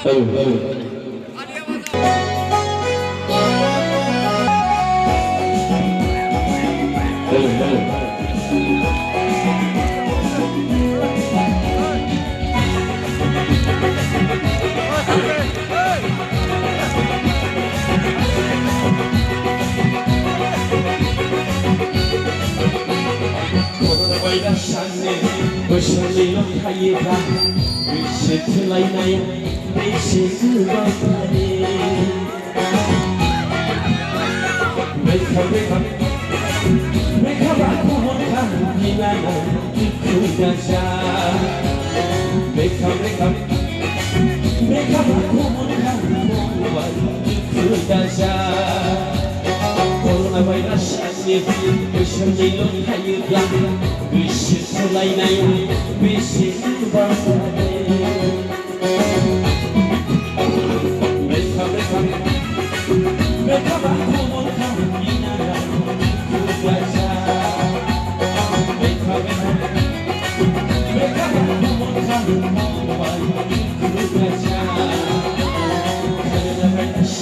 Boşanıyor hayıra Işıklaynayan beşik bakları Meka bakumukan ginana Ikudaja Meka bakumukan Ikudaja Coronavirus boşanıyor hayıra Işıklaynayan beşik bakları Meka bakumukan ginana Ikudaja Meka bakumukan Ikudaja Coronavirus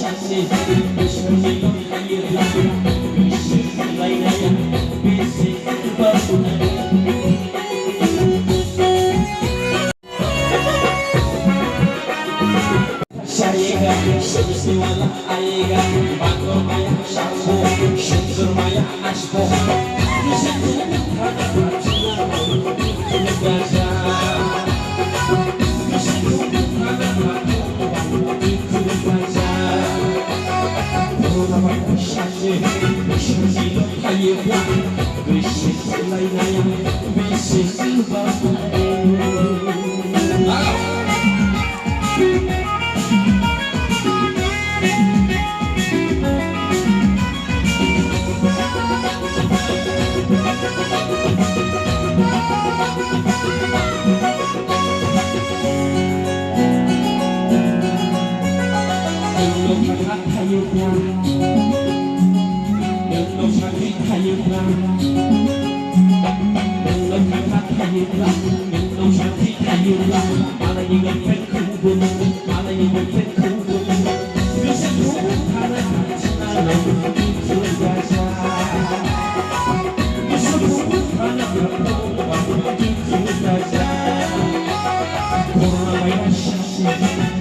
boşanıyor hayıra Işıklaynayan beşik bakları Semestiwala aiga Bangor maya sako Syukur maya asko Nisanku hana hatinya Gaza Nisanku hana hatinya Gaza Corona maya syakse Syukur hayirwa Bisik lainaya Bisik bakare Coronavirus